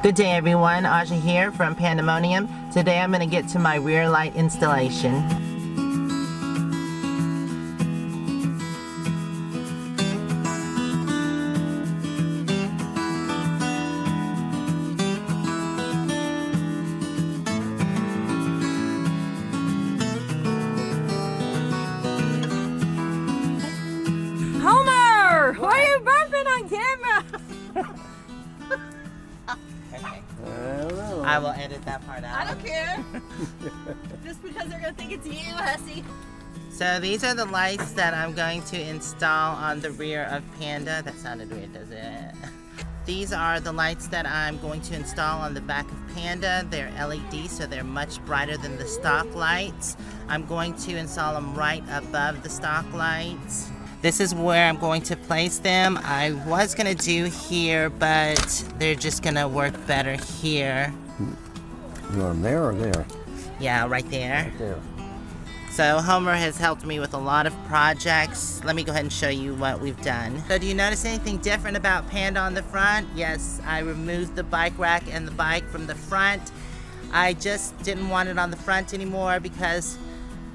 Good day everyone, Aja here from Pandamonium. Today I'm going to get to my rear light installation. Homer! Why are you bumping on camera? Okay. I will edit that part out. I don't care. Just because they're gonna think it's you, hussy. So these are the lights that I'm going to install on the rear of Panda. That sounded weird, does it? These are the lights that I'm going to install on the back of Panda. They're LED, so they're much brighter than the stock lights. I'm going to install them right above the stock lights. This is where I'm going to place them. I was gonna do here, but they're just gonna work better here. You want them there or there? Yeah, right there. Right there. So Homer has helped me with a lot of projects. Let me go ahead and show you what we've done. So do you notice anything different about Panda on the front? Yes, I removed the bike rack and the bike from the front. I just didn't want it on the front anymore because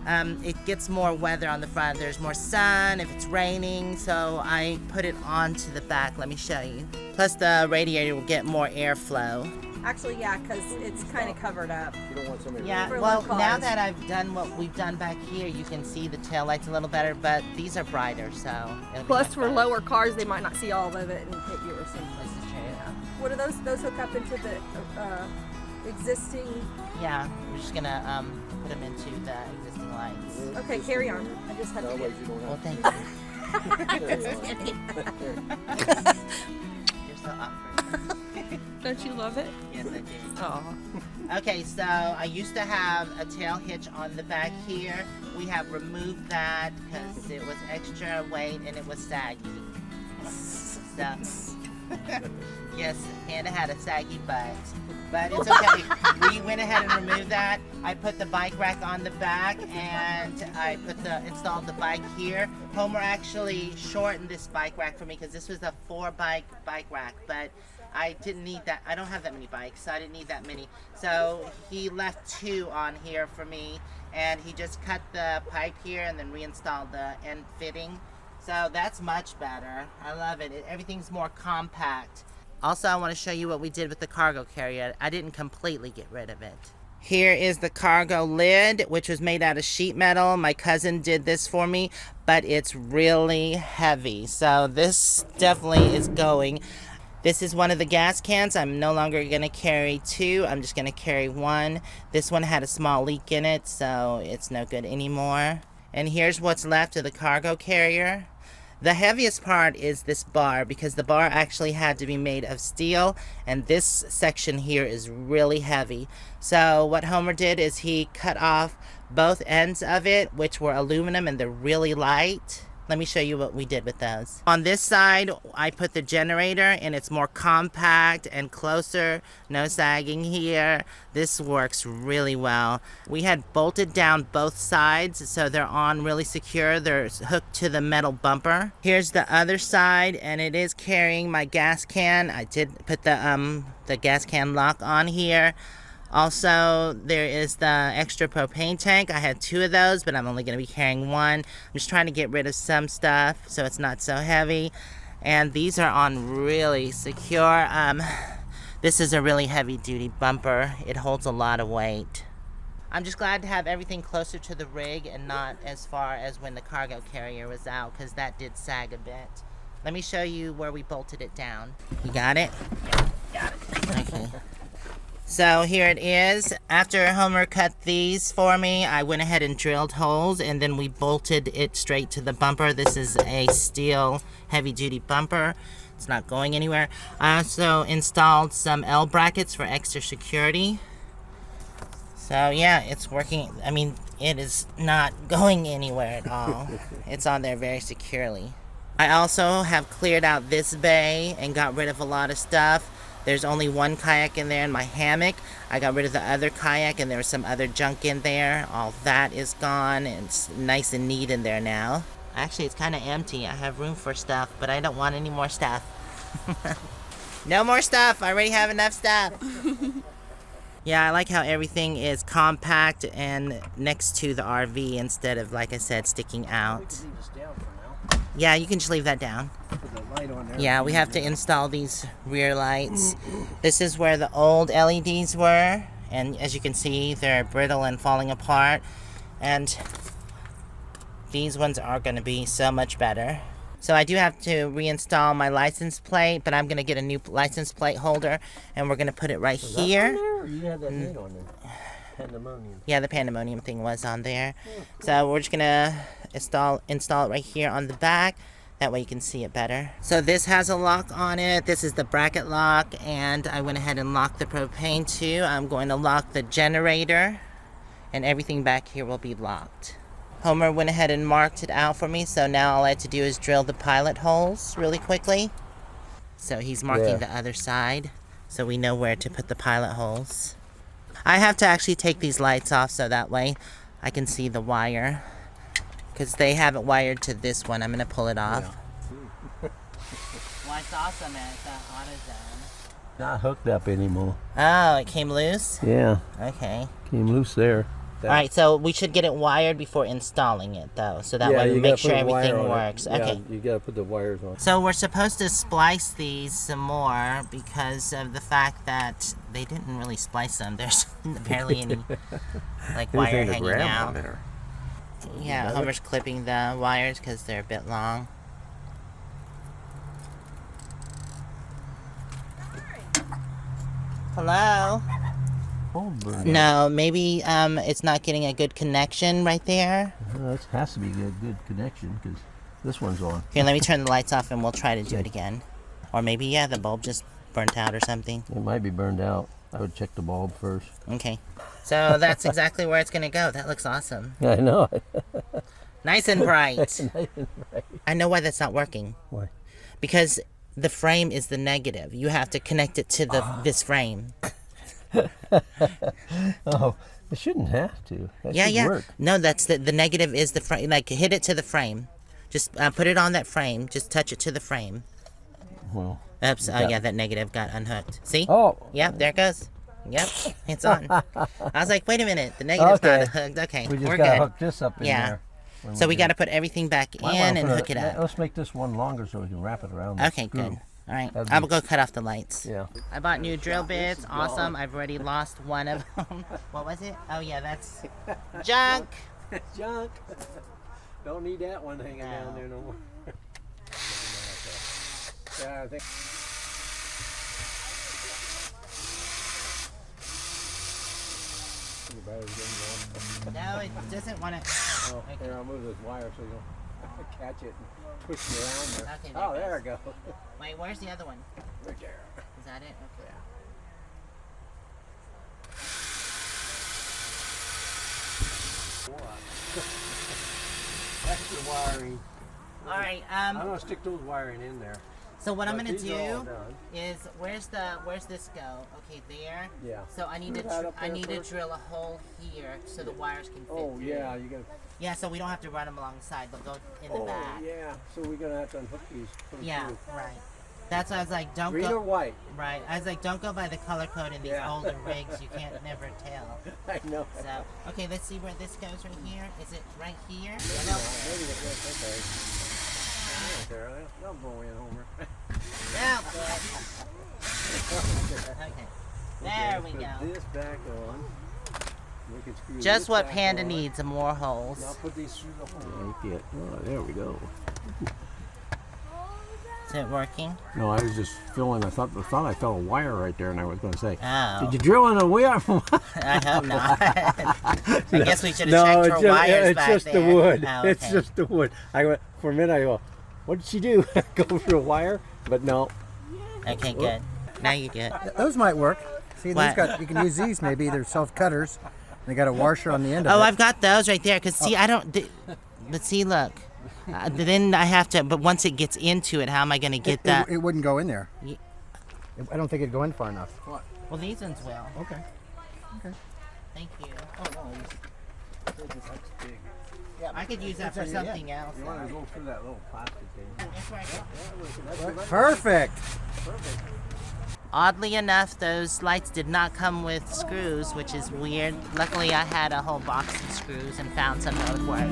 it gets more weather on the front. There's more sun if it's raining, so I put it onto the back. Let me show you. Plus the radiator will get more airflow. Actually, yeah, because it's kind of covered up. You don't want somebody Yeah, For well, low now cars. that I've done what we've done back here, you can see the taillights a little better, but these are brighter, so it'll be Plus, much for better. lower cars, they might not see all of it and hit you or something. This is true. What are those? Those hook up into the existing. Yeah, we're just gonna put them into the existing lights. Okay, carry on. I just had to Otherwise get. you don't Well, have thank you. You're so awkward. Don't you love it? Yes, I do. Oh. Okay, so I used to have a tail hitch on the back here. We have removed that because it was extra weight and it was saggy. So, yes, Panda had a saggy butt, but it's okay. We went ahead and removed that. I put the bike rack on the back and I installed the bike here. Homer actually shortened this bike rack for me because this was a 4-bike rack, but I didn't need that. I don't have that many bikes, so I didn't need that many. So he left 2 on here for me, and he just cut the pipe here and then reinstalled the end fitting. So that's much better. I love it. Everything's more compact. Also, I want to show you what we did with the cargo carrier. I didn't completely get rid of it. Here is the cargo lid, which was made out of sheet metal. My cousin did this for me, but it's really heavy. So this definitely is going. This is one of the gas cans. I'm no longer going to carry 2. I'm just going to carry 1. This one had a small leak in it, so it's no good anymore. And here's what's left of the cargo carrier. The heaviest part is this bar because the bar actually had to be made of steel, and this section here is really heavy. So what Homer did is he cut off both ends of it, which were aluminum, and they're really light. Let me show you what we did with those. On this side, I put the generator, and it's more compact and closer. No sagging here. This works really well. We had bolted down both sides, so they're on really secure. They're hooked to the metal bumper. Here's the other side, and it is carrying my gas can. I did put the gas can lock on here. Also, there is the extra propane tank. I had 2 of those, but I'm only going to be carrying 1. I'm just trying to get rid of some stuff so it's not so heavy. And these are on really secure. This is a really heavy-duty bumper. It holds a lot of weight. I'm just glad to have everything closer to the rig and not as far as when the cargo carrier was out, because that did sag a bit. Let me show you where we bolted it down. You got it? Got it. Okay. So here it is. After Homer cut these for me, I went ahead and drilled holes, and then we bolted it straight to the bumper. This is a steel heavy-duty bumper. It's not going anywhere. I also installed some L brackets for extra security. So yeah, it's working. I mean, it is not going anywhere at all. It's on there very securely. I also have cleared out this bay and got rid of a lot of stuff. There's only 1 kayak in there and my hammock. I got rid of the other kayak and there was some other junk in there. All that is gone and it's nice and neat in there now. Actually, it's kind of empty. I have room for stuff, but I don't want any more stuff. No more stuff. I already have enough stuff. Yeah, I like how everything is compact and next to the RV instead of, like I said, sticking out. Yeah, you can just leave that down. Yeah, we have to install these rear lights. This is where the old LEDs were, and as you can see, they're brittle and falling apart. And these ones are going to be so much better. So I do have to reinstall my license plate, but I'm going to get a new license plate holder, and we're going to put it right here. You had that date on there. Pandamonium. Yeah, the Pandamonium thing was on there. So we're just going to install it right here on the back. That way you can see it better. So this has a lock on it. This is the bracket lock, and I went ahead and locked the propane too. I'm going to lock the generator, and everything back here will be locked. Homer went ahead and marked it out for me, so now all I have to do is drill the pilot holes really quickly. So he's marking the other side, so we know where to put the pilot holes. I have to actually take these lights off so that way I can see the wire, because they have it wired to this one. I'm going to pull it off. Well, it's awesome, man. It's that AutoZone. Not hooked up anymore. Oh, it came loose? Yeah. Okay. Came loose there. Alright, so we should get it wired before installing it, though, so that way we make sure everything works. Okay. You gotta put the wires on. So we're supposed to splice these some more because of the fact that they didn't really splice them. There's barely any like wire hanging out. Yeah, Homer's clipping the wires because they're a bit long. Hello? No, maybe it's not getting a good connection right there. It has to be a good connection because this one's on. Here, let me turn the lights off and we'll try to do it again. Or maybe, yeah, the bulb just burnt out or something. It might be burned out. I would check the bulb first. Okay. So that's exactly where it's going to go. That looks awesome. I know. Nice and bright. Nice and bright. I know why that's not working. Why? Because the frame is the negative. You have to connect it to this frame. Oh, it shouldn't have to. That Yeah, should yeah. work. No, that's the negative is the frame. Like, hit it to the frame. Just put it on that frame. Just touch it to the frame. Well. Oops. Oh, yeah, that negative got unhooked. See? Oh. Yep, there it goes. Yep, it's on. I was like, wait a minute. The negative's not hooked. Okay, We just we're gotta good. hook this up in there. So we got to put everything back in and hook it up. Let's make this one longer so we can wrap it around. Okay, good. All right, I'm gonna go cut off the lights. Yeah. I bought new drill bits. Awesome. I've already lost one of them. What was it? Oh yeah, that's junk. Junk. Don't need that one hanging down there no more. Yeah, I think. No, it doesn't want to. Oh, here, I'll move this wire so you don't catch it and twist it around there. Okay, Oh, there it goes. Wait, where's the other one? Right there. Is that it? Okay. That's the wiring. All right. I'm gonna stick those wiring in there. So what I'm gonna These are all do done. is where's this go? Okay, there. Yeah. So I need Move that up there to first. drill a hole here so the wires can fit. Oh through. yeah, you gotta. Yeah, so we don't have to run them alongside. They'll go in the back. Oh yeah, so we're gonna have to unhook these. Put 'em Yeah, through. right. That's why I was like, don't Green go. or white? Right. I was like, don't go by the color code in these Yeah. older rigs. You can't never tell. I know. So, okay, let's see where this goes right here. Is it right here? No, maybe that's okay. Right there. They'll go in, Homer. No. Okay. There we Put go. this back on. We can screw Just this what back Panda on. needs, more holes. Now put these through the hole. Oh, there we go. Is it working? No, I was just filling. I thought I felt a wire right there, and I was going to say, Oh. "Did you drill in a wire?" I hope not. I guess we should have checked for wires back it's just there. the wood. Oh, It's okay. just the wood. I went for a minute. I go, "What did she do? Go through a wire?" But no. Okay, good. Now you good. Those might work. See, What? you can use these maybe. They're self-cutters. They got a washer on the end of Oh, it. I've got those right there. Cause see, I don't. But see, look. Then I have to. But once it gets into it, how am I going to get that? It wouldn't go in there. Ye- I don't think it'd go in far enough. Well, these ones will. Okay. Thank you. Oh no, that's big. I could use that for something else. You want to go through that little plastic thing? That's right. Perfect. Oddly enough, those lights did not come with screws, which is weird. Luckily, I had a whole box of screws and found some that would work.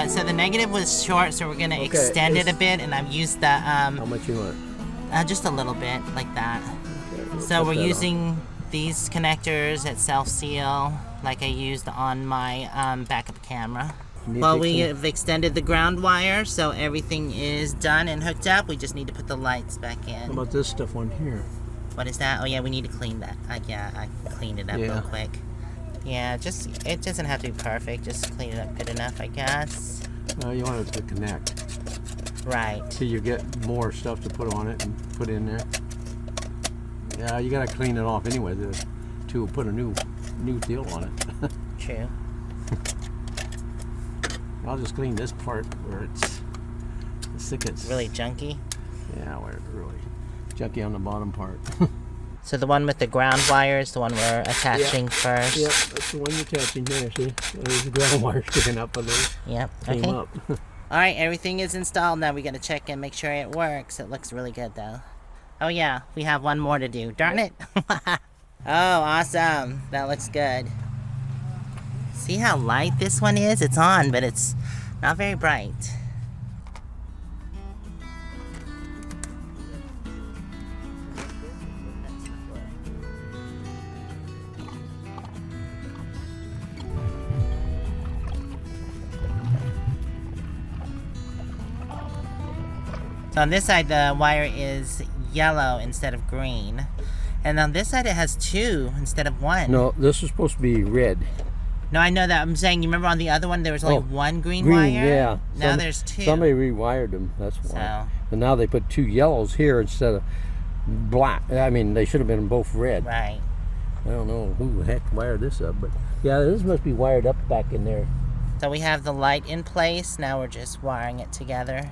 So the negative was short, so we're gonna extend it a bit, and I've used the How much you want? just a little bit, like that. Okay, So we're put that using these connectors that self-seal, like I used on my backup camera. Well, we have extended the ground wire, so everything is done and hooked up. We just need to put the lights back How in. about this stuff on here? What is that? Oh yeah, we need to clean that. I cleaned it up real quick. Yeah, it doesn't have to be perfect. Just clean it up good enough, I guess. No, you want it to connect. Right. Till you get more stuff to put on it and put in there. Yeah, you gotta clean it off anyway to put a new deal on it. True. I'll just clean this part where it's Really junky. Yeah, where it's really junky on the bottom part. So the one with the ground wire is the one we're attaching first. Yep, that's the one you're attaching there. See, there's the ground wire sticking up a little. Yep. Came Okay. up. All right, everything is installed. Now we gotta check and make sure it works. It looks really good though. Oh yeah, we have one more to do. Darn it. Oh, awesome. That looks good. See how light this one is? It's on, but it's not very bright. So on this side, the wire is yellow instead of green. And on this side, it has two instead of one. No, this is supposed to be red. No, I know that. I'm saying, you remember on the other one, there was only one green Green, wire? yeah. Now there's two. Somebody rewired them, that's why. So. And now they put two yellows here instead of black. I mean, they should have been both red. Right. I don't know who the heck wired this up, but yeah, this must be wired up back in there. So we have the light in place. Now we're just wiring it together.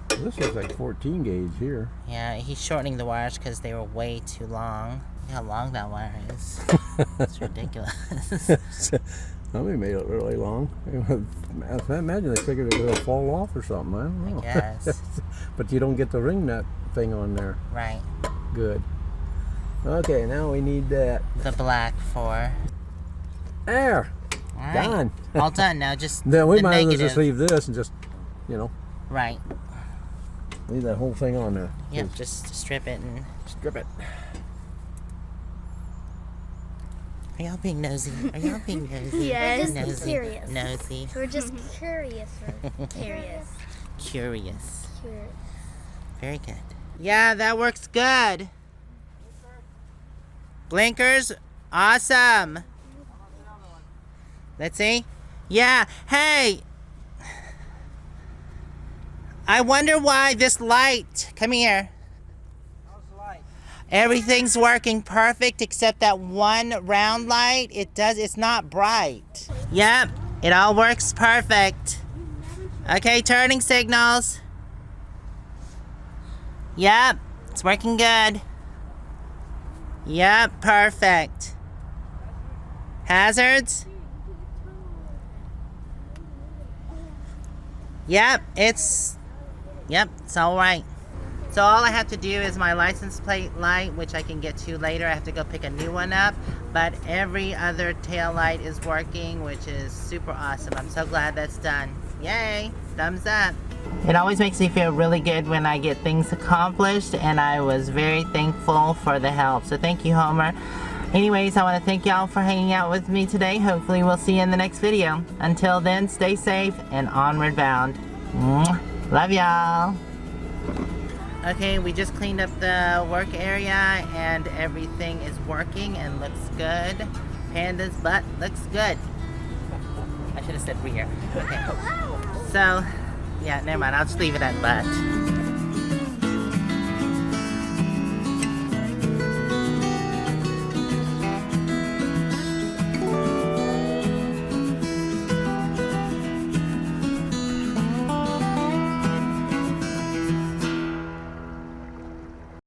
This looks like 14 gauge here. Yeah, he's shortening the wires because they were way too long. Look how long that wire is. It's ridiculous. Somebody made it really long. I imagine they figured it would fall off or something. I don't know. I guess. But you don't get the ring nut thing on there. Right. Good. Okay, now we need that. The black for... There. All right. Done. All done. Now just Then we the might as well negative. just leave this and just, you know, Right. leave that whole thing on there. Yep, just strip it and... Strip it. Are y'all being nosy? Are y'all being nosy? Yes. We're just curious. Nosy. We're just curious. Curious. Curious. Curious. Very good. Yeah, that works good. Blinkers, awesome. Let's see. Yeah, hey. I wonder why this light, come here. Everything's working perfect except that one round light. It's not bright. Yep, it all works perfect. Okay, turning signals. Yep, it's working good. Yep, perfect. Hazards? Yep, it's all right. So all I have to do is my license plate light, which I can get to later. I have to go pick a new one up, but every other tail light is working, which is super awesome. I'm so glad that's done. Yay, thumbs up. It always makes me feel really good when I get things accomplished, and I was very thankful for the help. So thank you, Homer. Anyways, I want to thank y'all for hanging out with me today. Hopefully we'll see you in the next video. Until then, stay safe and onward bound. Mwah. Love y'all. Okay, we just cleaned up the work area and everything is working and looks good. Panda's butt looks good. I should have said rear. Okay. So, yeah, never mind. I'll just leave it at butt.